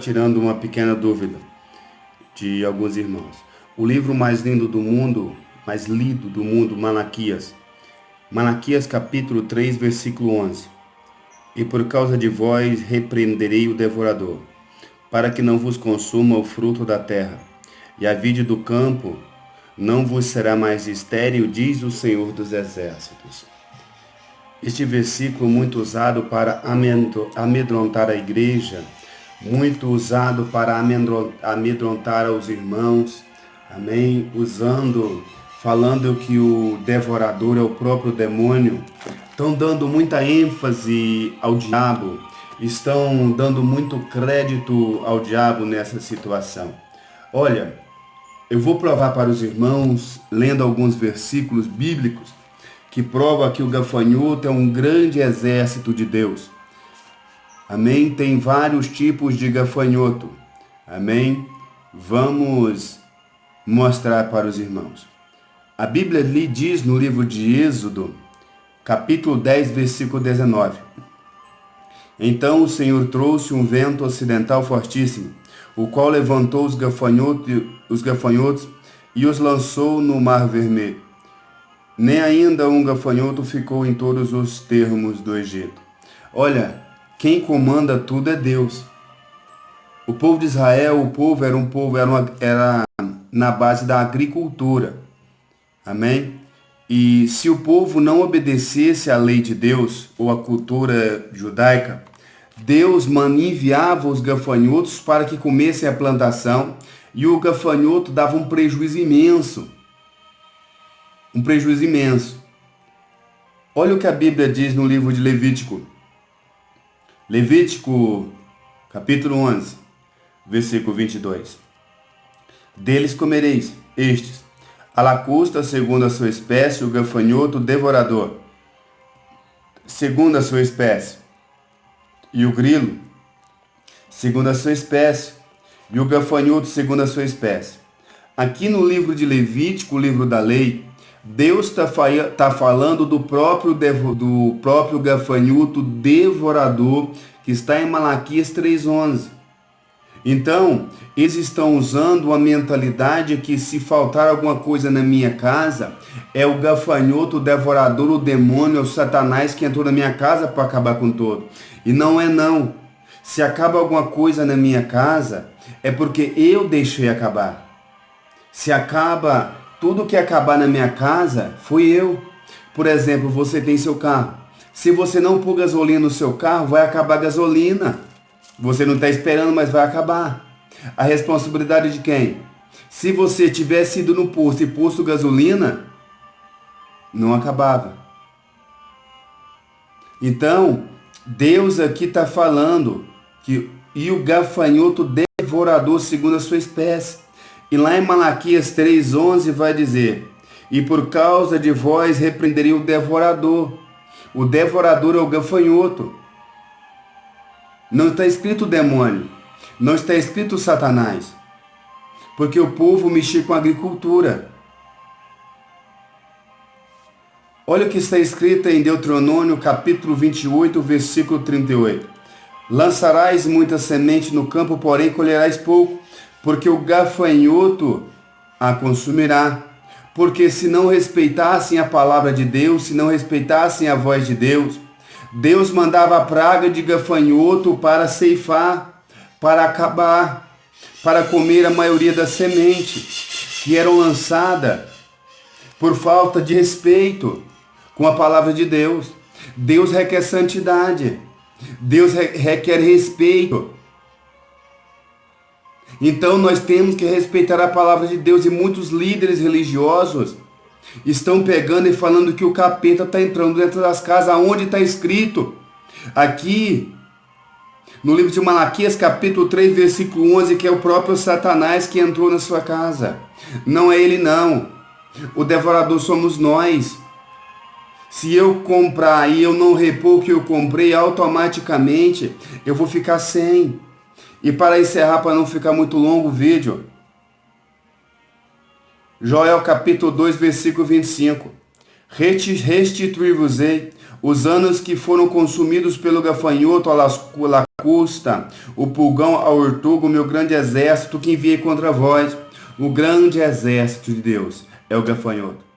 tirando uma pequena dúvida de alguns irmãos. O livro mais lindo do mundo, mais lido do mundo, Malaquias. Malaquias capítulo 3, versículo 11. E por causa de vós repreenderei o devorador, para que não vos consuma o fruto da terra, e a vide do campo não vos será mais estéril, diz o Senhor dos Exércitos. Este versículo muito usado para amedrontar a igreja, muito usado para amedrontar os irmãos, amém? Falando que o devorador é o próprio demônio. Estão dando muita ênfase ao diabo, estão dando muito crédito ao diabo nessa situação. Olha, eu vou provar para os irmãos, lendo alguns versículos bíblicos, que prova que o gafanhoto é um grande exército de Deus. Amém? Tem vários tipos de gafanhoto. Amém? Vamos mostrar para os irmãos. A Bíblia lhe diz no livro de Êxodo, capítulo 10, versículo 19. Então o Senhor trouxe um vento ocidental fortíssimo, o qual levantou os gafanhotos e os lançou no Mar Vermelho. Nem ainda um gafanhoto ficou em todos os termos do Egito. Olha, quem comanda tudo é Deus. O povo de Israel, era na base da agricultura. Amém? E se o povo não obedecesse à lei de Deus, ou à cultura judaica, Deus enviava os gafanhotos para que comessem a plantação, e o gafanhoto dava um prejuízo imenso. Um prejuízo imenso. Olha o que a Bíblia diz no livro de Levítico. Levítico, capítulo 11, versículo 22. Deles comereis estes: a lacusta, segundo a sua espécie, o gafanhoto devorador, segundo a sua espécie, e o grilo, segundo a sua espécie, e o gafanhoto, segundo a sua espécie. Aqui no livro de Levítico, o livro da lei, Deus está falando do próprio gafanhoto devorador, que está em Malaquias 3,11. Então, eles estão usando a mentalidade que se faltar alguma coisa na minha casa, é o gafanhoto devorador, o demônio, é o Satanás que entrou na minha casa para acabar com tudo. E não é não. Se acaba alguma coisa na minha casa, é porque eu deixei acabar. Se acaba tudo que acabar na minha casa, fui eu. Por exemplo, você tem seu carro. Se você não pôr gasolina no seu carro, vai acabar a gasolina. Você não está esperando, mas vai acabar. A responsabilidade de quem? Se você tivesse ido no posto e posto gasolina, não acabava. Então, Deus aqui está falando que e o gafanhoto devorador segundo a sua espécie. E lá em Malaquias 3,11 vai dizer: e por causa de vós repreenderei o devorador. O devorador é o gafanhoto. Não está escrito demônio. Não está escrito Satanás. Porque o povo mexia com a agricultura. Olha o que está escrito em Deuteronômio capítulo 28, versículo 38. Lançarás muita semente no campo, porém colherás pouco, porque o gafanhoto a consumirá. Porque se não respeitassem a palavra de Deus, se não respeitassem a voz de Deus, Deus mandava a praga de gafanhoto para ceifar, para acabar, para comer a maioria das sementes que eram lançadas por falta de respeito com a palavra de Deus. Deus requer santidade. Deus requer respeito. Então nós temos que respeitar a palavra de Deus, e muitos líderes religiosos estão pegando e falando que o capeta está entrando dentro das casas, aonde está escrito. Aqui, no livro de Malaquias, capítulo 3, versículo 11, que é o próprio Satanás que entrou na sua casa. Não é ele não. O devorador somos nós. Se eu comprar e eu não repor o que eu comprei, automaticamente eu vou ficar sem. E para encerrar, para não ficar muito longo o vídeo, Joel capítulo 2, versículo 25. Restituir-vos-ei Os anos que foram consumidos pelo gafanhoto, a lacusta, o pulgão, a ortuga, o meu grande exército que enviei contra vós. O grande exército de Deus é o gafanhoto.